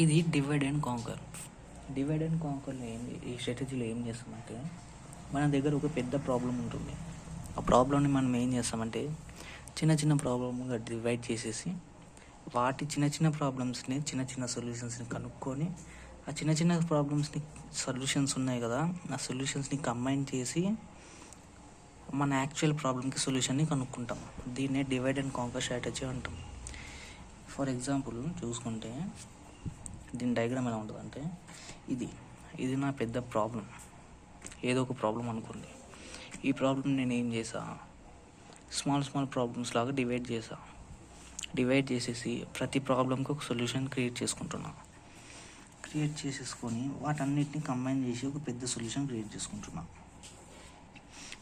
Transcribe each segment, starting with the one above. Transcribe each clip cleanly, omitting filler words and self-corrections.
ఇది divide and conquer. Divide and కాంకర్లో ఈ స్ట్రాటజీలో ఏం చేస్తామంటే, మన దగ్గర ఒక పెద్ద ప్రాబ్లం ఉంటుంది. ఆ ప్రాబ్లమ్ని మనం ఏం చేస్తామంటే చిన్న చిన్న ప్రాబ్లమ్గా డివైడ్ చేసేసి వాటి చిన్న చిన్న ప్రాబ్లమ్స్ని చిన్న చిన్న సొల్యూషన్స్ని కనుక్కొని ఆ చిన్న చిన్న ప్రాబ్లమ్స్ని సొల్యూషన్స్ ఉన్నాయి కదా, ఆ సొల్యూషన్స్ని కంబైన్ చేసి మన యాక్చువల్ ప్రాబ్లమ్కి సొల్యూషన్ని కనుక్కుంటాం. దీన్నే డివైడ్ అండ్ కాంకర్ స్ట్రాటజీ అంటాం. ఫర్ ఎగ్జాంపుల్ చూసుకుంటే దీని డయాగ్రామ్ ఎలా ఉంటుందంటే, ఇది నా పెద్ద ప్రాబ్లం, ఏదో ఒక ప్రాబ్లం అనుకోండి. ఈ ప్రాబ్లం నేను ఏం చేసా, స్మాల్ ప్రాబ్లమ్స్ లాగా డివైడ్ చేసేసి ప్రతి ప్రాబ్లంకి ఒక సొల్యూషన్ క్రియేట్ చేసేసుకొని వాటన్నిటిని కంబైన్ చేసి ఒక పెద్ద సొల్యూషన్ క్రియేట్ చేసుకుంటున్నా.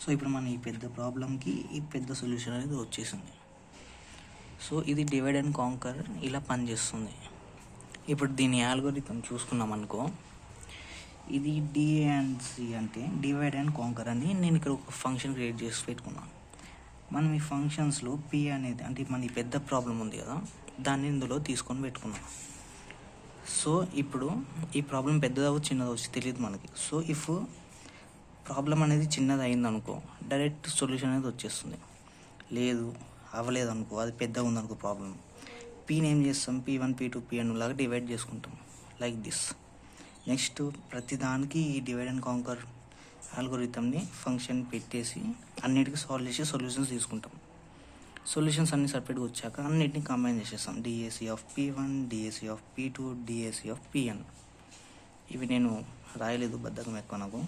సో ఇప్పుడు మన ఈ పెద్ద ప్రాబ్లంకి ఈ పెద్ద సొల్యూషన్ అనేది వచ్చేసింది. సో ఇది డివైడ్ అండ్ కాంకర్ ఇలా పనిచేస్తుంది. ఇప్పుడు దీని అల్గోరిథం చూసుకున్నాం అనుకో, ఇది డిఏఎన్సి అంటే డివైడ్ అండ్ కాంకర్ అని నేను ఇక్కడ ఒక ఫంక్షన్ క్రియేట్ చేసి పెట్టుకున్నాను. మనం ఈ ఫంక్షన్స్లో పి అనేది అంటే మన ఈ పెద్ద ప్రాబ్లం ఉంది కదా, దాన్ని ఇందులో తీసుకొని పెట్టుకున్నాం. సో ఇప్పుడు ఈ ప్రాబ్లం పెద్దదవచ్చు చిన్నదవచ్చు తెలియదు మనకి. సో ఇఫ్ ప్రాబ్లం అనేది చిన్నది అయిందనుకో డైరెక్ట్ సొల్యూషన్ అనేది వచ్చేస్తుంది. లేదు అవ్వలేదు అనుకో, అది పెద్దగా ఉందనుకో ప్రాబ్లం, పీని ఏం చేస్తాం, P1 P2 Pn లాగా డివైడ్ చేసుకుంటాం లైక్ దిస్. నెక్స్ట్ ప్రతిదానికి ఈ డివైడ్ అండ్ కాంకర్ అల్గోరిథంని ఫంక్షన్ పెట్టేసి అన్నిటికీ సాల్వ్ చేసి సొల్యూషన్స్ తీసుకుంటాం. సొల్యూషన్స్ అన్ని సపరేట్గా వచ్చాక అన్నిటిని కంబైన్ చేసేస్తాం. DAC of P1, DAC of P2, DAC of Pn. ఇవి నేను రాయలేదు, బద్ధకం ఎక్కువ నాకు.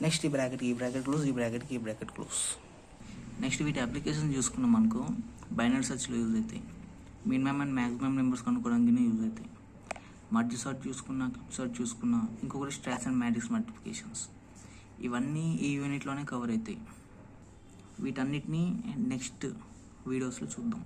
నెక్స్ట్ ఈ బ్రాకెట్ క్లోజ్, ఈ బ్రాకెట్ క్లోజ్. నెక్స్ట్ వీటి అప్లికేషన్ చూసుకున్నాం అనుకో, బైనరీ సెర్చ్లో యూజ్ అవుతాయి, మినిమం అండ్ మ్యాక్సిమం నెంబర్స్ కనుక్కోవడానికి యూజ్ అవుతాయి, మర్జ్ సార్ట్ చూసుకున్నా ఇంకొకటి స్ట్రాక్స్ అండ్ మ్యాట్రిక్స్ మల్టిప్లికేషన్స్. ఇవన్నీ ఈ యూనిట్లోనే కవర్ అవుతాయి. వీటన్నిటిని నెక్స్ట్ వీడియోస్లో చూద్దాం.